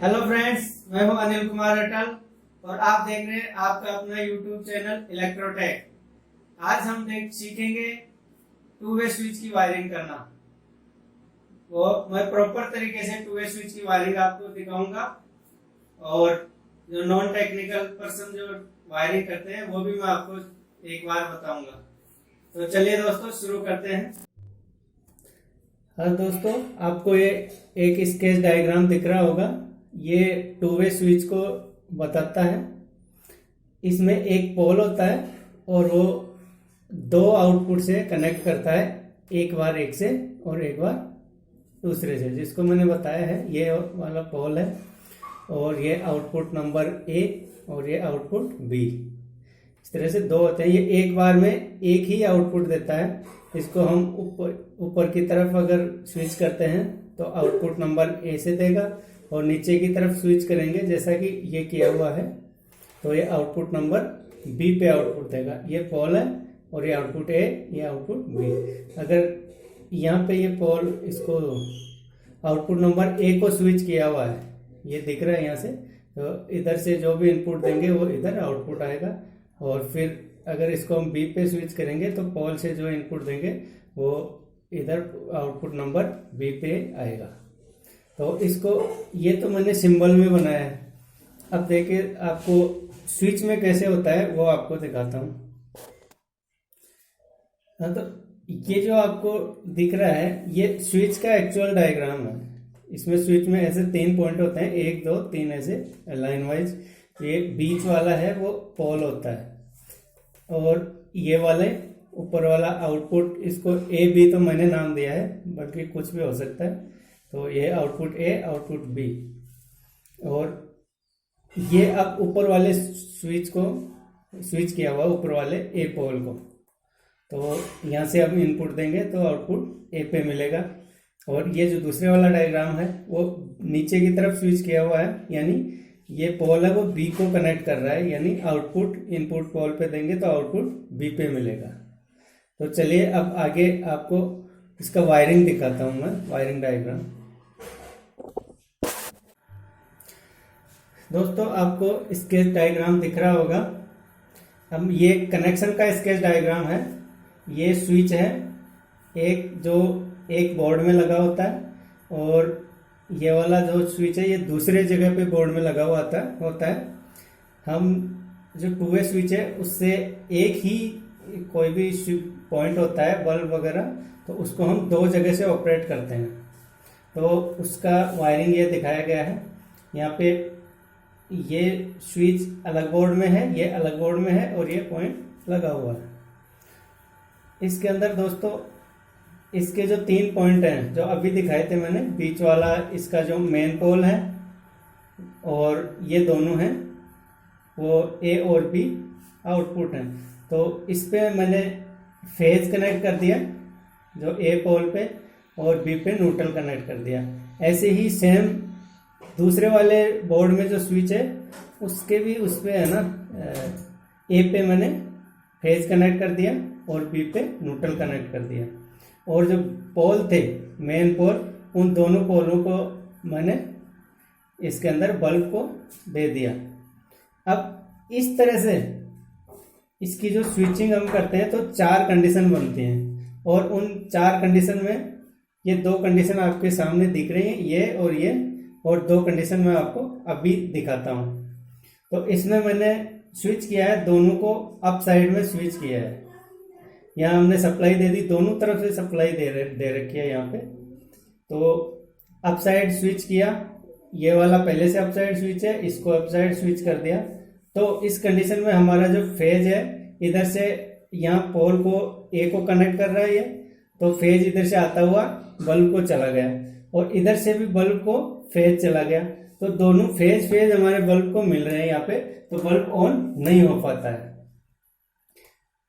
Hello friends, मैं हूं अनिल कुमार अटल और आप देख रहे हैं आपका अपना यूट्यूब चैनल इलेक्ट्रोटेक। आज हम सीखेंगे टू वे स्विच की वायरिंग करना। वो मैं प्रॉपर तरीके से टू वे स्विच की वायरिंग आपको दिखाऊंगा और जो नॉन टेक्निकल पर्सन जो वायरिंग करते हैं वो भी मैं आपको एक बार बताऊंगा। तो चलिए दोस्तों शुरू करते हैं। हाँ दोस्तों, आपको ये एक स्केच डायग्राम दिख रहा होगा। ये टू वे स्विच को बताता है। इसमें एक पोल होता है और वो दो आउटपुट से कनेक्ट करता है, एक बार एक से और एक बार दूसरे से। जिसको मैंने बताया है ये वाला पोल है और ये आउटपुट नंबर ए और ये आउटपुट बी। इस तरह से दो होते हैं। ये एक बार में एक ही आउटपुट देता है। इसको हम ऊपर की तरफ अगर स्विच करते हैं तो आउटपुट नंबर ए से देगा और नीचे की तरफ स्विच करेंगे जैसा कि ये किया हुआ है तो ये आउटपुट नंबर बी पे आउटपुट देगा। ये पोल है और ये आउटपुट ए, ये आउटपुट बी। अगर यहाँ पे ये पोल इसको आउटपुट नंबर ए को स्विच किया हुआ है, ये दिख रहा है यहाँ से, तो इधर से जो भी इनपुट देंगे वो इधर आउटपुट आएगा। और फिर अगर इसको हम बी पे स्विच करेंगे तो पोल से जो इनपुट देंगे वो इधर आउटपुट नंबर बी पे आएगा। तो इसको ये तो मैंने सिंबल में बनाया है। अब देखिए आपको स्विच में कैसे होता है वो आपको दिखाता हूँ। हाँ, तो ये जो आपको दिख रहा है ये स्विच का एक्चुअल डायग्राम है। इसमें स्विच में ऐसे 3 पॉइंट होते हैं, 1 2 3 ऐसे लाइन वाइज। ये बीच वाला है वो पोल होता है और ये वाले ऊपर वाला आउटपुट, इसको ए बी तो मैंने नाम दिया है, बाकी कुछ भी हो सकता है। तो ये आउटपुट ए, आउटपुट बी। और ये अब ऊपर वाले स्विच को स्विच किया हुआ ऊपर वाले ए पोल को, तो यहाँ से अब इनपुट देंगे तो आउटपुट ए पे मिलेगा। और ये जो दूसरे वाला डायग्राम है वो नीचे की तरफ स्विच किया हुआ है, यानी ये पोल है वो बी को कनेक्ट कर रहा है, यानी आउटपुट इनपुट पोल पे देंगे तो आउटपुट बी पे मिलेगा। तो चलिए अब आगे आपको इसका वायरिंग दिखाता हूं मैं, वायरिंग डायग्राम। दोस्तों आपको स्केच डायग्राम दिख रहा होगा। अब ये कनेक्शन का स्केच डायग्राम है। ये स्विच है एक जो एक बोर्ड में लगा होता है और ये वाला जो स्विच है ये दूसरे जगह पे बोर्ड में लगा हुआ होता है। हम जो टू वे स्विच है उससे एक ही कोई भी पॉइंट होता है बल्ब वगैरह, तो उसको हम दो जगह से ऑपरेट करते हैं। तो उसका वायरिंग ये दिखाया गया है। यहाँ पे ये स्विच अलग बोर्ड में है, ये अलग बोर्ड में है और ये पॉइंट लगा हुआ है। इसके अंदर दोस्तों इसके जो 3 पॉइंट हैं जो अभी दिखाए थे मैंने, बीच वाला इसका जो मेन पोल है और ये दोनों हैं वो ए और बी आउटपुट हैं। तो इस पे मैंने फेज कनेक्ट कर दिया जो ए पोल पे और बी पे न्यूट्रल कनेक्ट कर दिया। ऐसे ही सेम दूसरे वाले बोर्ड में जो स्विच है उसके भी उस पे है ना, ए पे मैंने फेज कनेक्ट कर दिया और बी पे न्यूट्रल कनेक्ट कर दिया। और जो पोल थे मेन पोल, उन दोनों पोलों को मैंने इसके अंदर बल्ब को दे दिया। अब इस तरह से इसकी जो स्विचिंग हम करते हैं तो 4 कंडीशन बनती हैं और उन 4 कंडीशन में ये 2 कंडीशन आपके सामने दिख रही हैं, ये और 2 कंडीशन मैं आपको अभी दिखाता हूँ। तो इसमें मैंने स्विच किया है, दोनों को अप साइड में स्विच किया है। यहाँ हमने सप्लाई दे दी, दोनों तरफ से सप्लाई दे रखी है यहाँ पे। तो अप साइड स्विच किया, ये वाला पहले से अप साइड स्विच है, इसको अप साइड स्विच कर दिया। तो इस कंडीशन में हमारा जो फेज है इधर से यहाँ पोल को ए को कनेक्ट कर रहा है ये, तो फेज इधर से आता हुआ बल्ब को चला गया और इधर से भी बल्ब को फेज चला गया। तो दोनों फेज हमारे बल्ब को मिल रहे हैं यहाँ पे, तो बल्ब ऑन नहीं हो पाता है।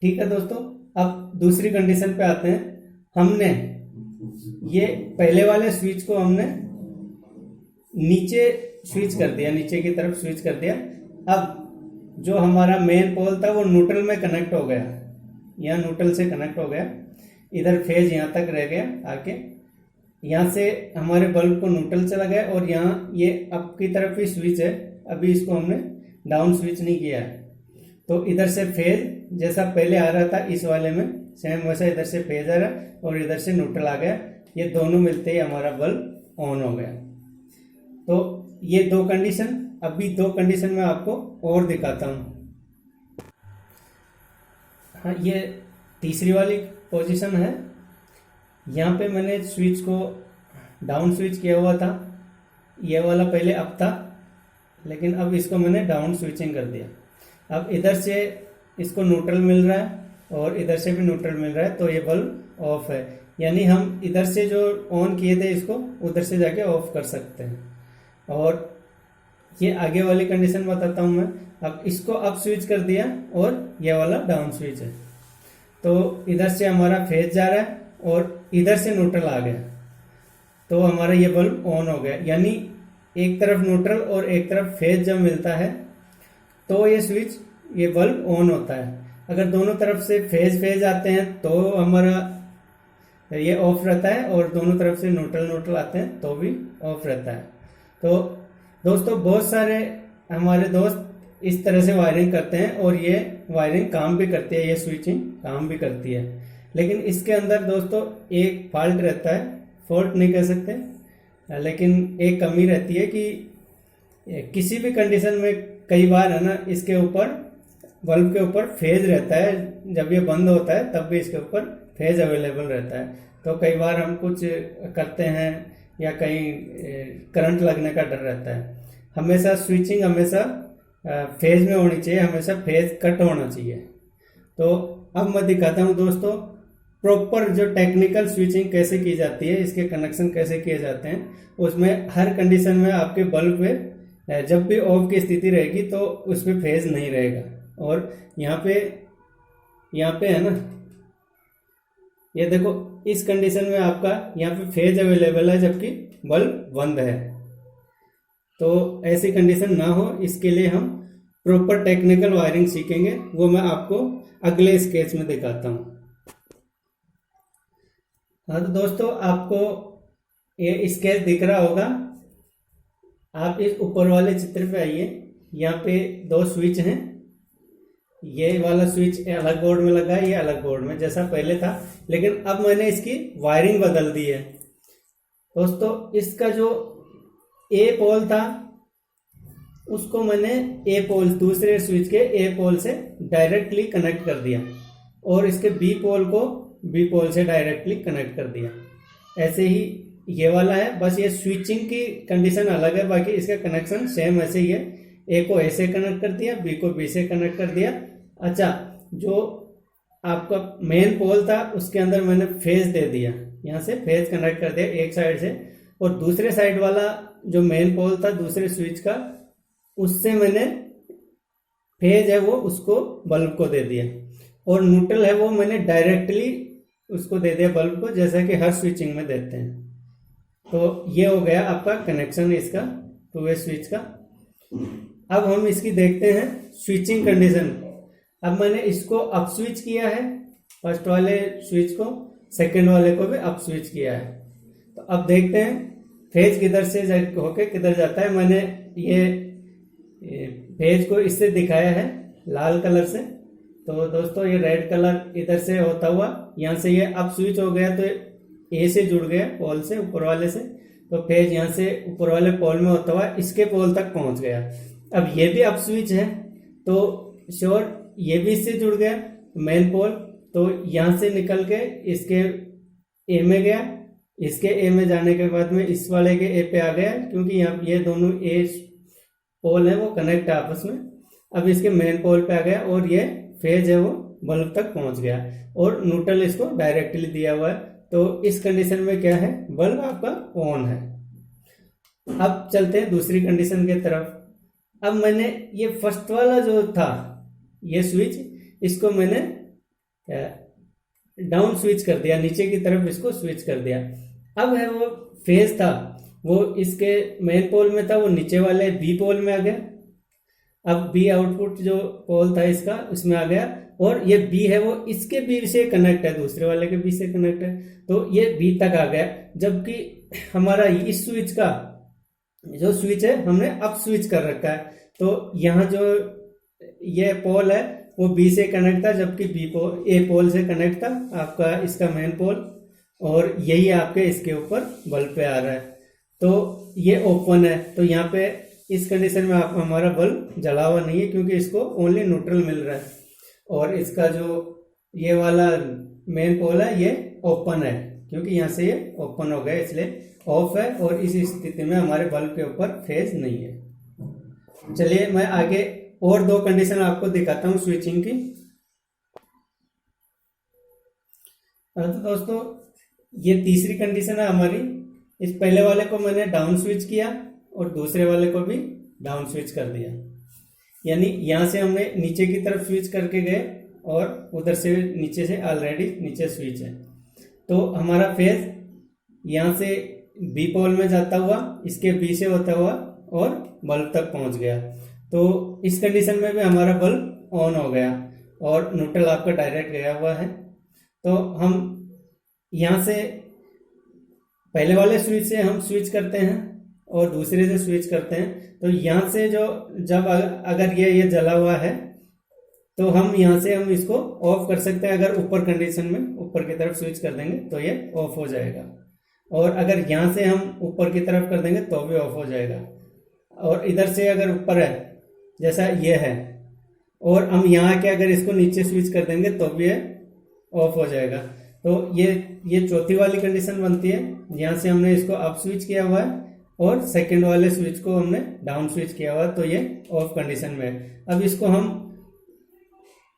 ठीक है दोस्तों, अब दूसरी कंडीशन पे आते हैं। हमने ये पहले वाले स्विच को हमने नीचे स्विच कर दिया, नीचे की तरफ स्विच कर दिया। अब जो हमारा मेन पोल था वो न्यूट्रल में कनेक्ट हो गया, यहाँ न्यूट्रल से कनेक्ट हो गया, इधर फेज यहाँ तक रह गया आके। यहाँ से हमारे बल्ब को न्यूट्रल चला गया और यहाँ ये अप की तरफ ही स्विच है, अभी इसको हमने डाउन स्विच नहीं किया है। तो इधर से फेज जैसा पहले आ रहा था इस वाले में, सेम वैसा इधर से फेज आ रहा और इधर से न्यूट्रल आ गया। ये दोनों मिलते ही हमारा बल्ब ऑन हो गया। तो ये दो कंडीशन, अभी दो कंडीशन में आपको और दिखाता हूँ। हाँ, ये तीसरी वाली पोजीशन है। यहाँ पे मैंने स्विच को डाउन स्विच किया हुआ था, ये वाला पहले अप था, लेकिन अब इसको मैंने डाउन स्विचिंग कर दिया। अब इधर से इसको न्यूट्रल मिल रहा है और इधर से भी न्यूट्रल मिल रहा है, तो ये बल्ब ऑफ है। यानी हम इधर से जो ऑन किए थे इसको उधर से जाके ऑफ कर सकते हैं। और ये आगे वाली कंडीशन बताता हूँ मैं। अब इसको अप स्विच कर दिया और ये वाला डाउन स्विच है, तो इधर से हमारा फेज जा रहा है और इधर से न्यूट्रल आ गया, तो हमारा ये बल्ब ऑन हो गया। यानी एक तरफ न्यूट्रल और एक तरफ फेज जब मिलता है तो ये स्विच, ये बल्ब ऑन होता है। अगर दोनों तरफ से फेज आते हैं तो हमारा ये ऑफ रहता है, और दोनों तरफ से न्यूट्रल आते हैं तो भी ऑफ रहता है। तो दोस्तों, बहुत सारे हमारे दोस्त इस तरह से वायरिंग करते हैं और ये वायरिंग काम भी करती है, ये स्विचिंग काम भी करती है। लेकिन इसके अंदर दोस्तों एक फॉल्ट रहता है, फॉल्ट नहीं कह सकते, लेकिन एक कमी रहती है कि किसी भी कंडीशन में कई बार है ना, इसके ऊपर बल्ब के ऊपर फेज रहता है। जब ये बंद होता है तब भी इसके ऊपर फेज अवेलेबल रहता है। तो कई बार हम कुछ करते हैं या कहीं करंट लगने का डर रहता है। हमेशा स्विचिंग हमेशा फेज में होनी चाहिए, हमेशा फेज कट होना चाहिए। तो अब मैं दिखाता हूँ दोस्तों प्रॉपर जो टेक्निकल स्विचिंग कैसे की जाती है, इसके कनेक्शन कैसे किए जाते हैं। उसमें हर कंडीशन में आपके बल्ब पे जब भी ऑफ की स्थिति रहेगी तो उसमें फेज नहीं रहेगा। और यहाँ पे है ना, ये देखो इस कंडीशन में आपका यहाँ पे फेज अवेलेबल है जबकि बल्ब बंद है। तो ऐसी कंडीशन ना हो, इसके लिए हम प्रॉपर टेक्निकल वायरिंग सीखेंगे, वो मैं आपको अगले स्केच में दिखाता हूँ। हाँ तो दोस्तों, आपको ये स्केच दिख रहा होगा। आप इस ऊपर वाले चित्र पे आइए। यहाँ पे दो स्विच हैं, ये वाला स्विच अलग बोर्ड में लगा है, ये अलग बोर्ड में जैसा पहले था, लेकिन अब मैंने इसकी वायरिंग बदल दी है। दोस्तों, इसका जो ए पोल था उसको मैंने ए पोल, दूसरे स्विच के ए पोल से डायरेक्टली कनेक्ट कर दिया और इसके बी पोल को बी पोल से डायरेक्टली कनेक्ट कर दिया। ऐसे ही ये वाला है, बस ये स्विचिंग की कंडीशन अलग है, बाकी इसका कनेक्शन सेम ऐसे ही है। ए को ए से कनेक्ट कर दिया, बी को बी से कनेक्ट कर दिया। अच्छा, जो आपका मेन पोल था उसके अंदर मैंने फेज दे दिया, यहाँ से फेज कनेक्ट कर दिया एक साइड से, और दूसरे साइड वाला जो मेन पोल था दूसरे स्विच का, उससे मैंने फेज है वो उसको बल्ब को दे दिया, और न्यूट्रल है वो मैंने डायरेक्टली उसको दे दिया बल्ब को, जैसा कि हर स्विचिंग में देते हैं। तो ये हो गया आपका कनेक्शन इसका टू वे स्विच का। अब हम इसकी देखते हैं स्विचिंग कंडीशन। अब मैंने इसको अप स्विच किया है, फर्स्ट वाले स्विच को, सेकंड वाले को भी अप स्विच किया है। तो अब देखते हैं फेज किधर से होके किधर जाता है। मैंने ये फेज को इससे दिखाया है लाल कलर से। तो दोस्तों, ये रेड कलर इधर से होता हुआ यहाँ से ये अप स्विच हो गया, तो ए से जुड़ गया पोल से, ऊपर वाले से। तो फेज यहाँ से ऊपर वाले पोल में होता हुआ इसके पोल तक पहुंच गया। अब ये भी अप स्विच है, तो श्योर ये भी इससे जुड़ गया मेन पोल। तो यहाँ से निकल के इसके ए में गया, इसके ए में जाने के बाद में इस वाले के ए पे आ गया, क्योंकि यहाँ ये दोनों ए पोल है वो कनेक्ट है आपस में। अब इसके मेन पोल पे आ गया और ये फेज है वो बल्ब तक पहुंच गया, और न्यूट्रल इसको डायरेक्टली दिया हुआ है। तो इस कंडीशन में क्या है, बल्ब आपका ऑन है। अब चलते हैं दूसरी कंडीशन की तरफ। अब मैंने ये फर्स्ट वाला जो था ये स्विच, इसको मैंने डाउन स्विच कर दिया, नीचे की तरफ इसको स्विच कर दिया। अब है वो फेज था वो इसके मेन पोल में था, वो नीचे वाले बी पोल में आ गया। अब बी आउटपुट जो पोल था इसका उसमें आ गया, और ये बी है वो इसके बी से कनेक्ट है, दूसरे वाले के बी से कनेक्ट है, तो ये बी तक आ गया। जबकि हमारा इस स्विच का जो स्विच है हमने अप स्विच कर रखा है, तो यहाँ जो ये पोल है वो बी से कनेक्ट था, जबकि बी पोल ए पोल से कनेक्ट था आपका इसका मेन पोल, और यही आपके इसके ऊपर बल्ब पे आ रहा है। तो ये ओपन है, तो यहाँ पे इस कंडीशन में आप हमारा बल्ब जला हुआ नहीं है, क्योंकि इसको ओनली न्यूट्रल मिल रहा है, और इसका जो ये वाला मेन पोल है ये ओपन है, क्योंकि यहाँ से ये ओपन हो गया इसलिए ऑफ है, और इस स्थिति में हमारे बल्ब के ऊपर फेज नहीं है। चलिए मैं आगे और दो कंडीशन आपको दिखाता हूँ स्विचिंग की। तो दोस्तों ये तीसरी कंडीशन है हमारी। इस पहले वाले को मैंने डाउन स्विच किया और दूसरे वाले को भी डाउन स्विच कर दिया, यानी यहां से हमने नीचे की तरफ स्विच करके गए और उधर से नीचे से ऑलरेडी नीचे स्विच है, तो हमारा फेज यहां से बी पोल में जाता हुआ इसके बी से होता हुआ और बल्ब तक पहुंच गया। तो इस कंडीशन में भी हमारा बल्ब ऑन हो गया और न्यूट्रल आपका डायरेक्ट गया हुआ है। तो हम यहां से पहले वाले स्विच से हम स्विच करते हैं और दूसरे से स्विच करते हैं, तो यहां से जो जब अगर ये जला हुआ है तो हम यहां से हम इसको ऑफ कर सकते हैं। अगर ऊपर कंडीशन में ऊपर की तरफ स्विच कर देंगे तो ये ऑफ हो जाएगा, और अगर यहां से हम ऊपर की तरफ कर देंगे तो भी ऑफ हो जाएगा। और इधर से अगर ऊपर है जैसा ये है और हम यहाँ के अगर इसको नीचे स्विच कर देंगे तो भी ये ऑफ हो जाएगा। तो ये चौथी वाली कंडीशन बनती है, यहाँ से हमने इसको अप स्विच किया हुआ है और सेकंड वाले स्विच को हमने डाउन स्विच किया हुआ है, तो ये ऑफ कंडीशन में है। अब इसको हम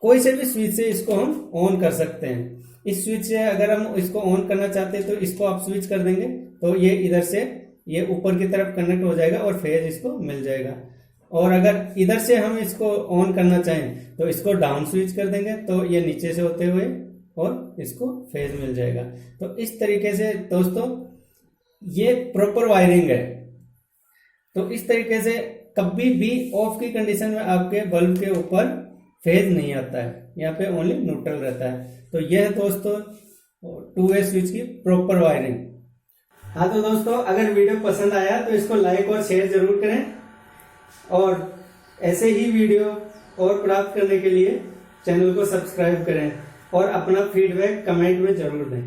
कोई से भी स्विच से इसको हम ऑन कर सकते हैं। इस स्विच से अगर हम इसको ऑन करना चाहते हैं तो इसको अप स्विच कर देंगे तो ये इधर से ये ऊपर की तरफ कनेक्ट हो जाएगा और फेज इसको मिल जाएगा। और अगर इधर से हम इसको ऑन करना चाहें तो इसको डाउन स्विच कर देंगे तो ये नीचे से होते हुए और इसको फेज मिल जाएगा। तो इस तरीके से दोस्तों ये प्रॉपर वायरिंग है। तो इस तरीके से कभी भी ऑफ की कंडीशन में आपके बल्ब के ऊपर फेज नहीं आता है, यहाँ पे ओनली न्यूट्रल रहता है। तो यह है दोस्तों 2-वे स्विच की प्रॉपर वायरिंग। हाँ तो दोस्तों अगर वीडियो पसंद आया तो इसको लाइक और शेयर जरूर करें, और ऐसे ही वीडियो और प्राप्त करने के लिए चैनल को सब्सक्राइब करें और अपना फीडबैक कमेंट में जरूर दें।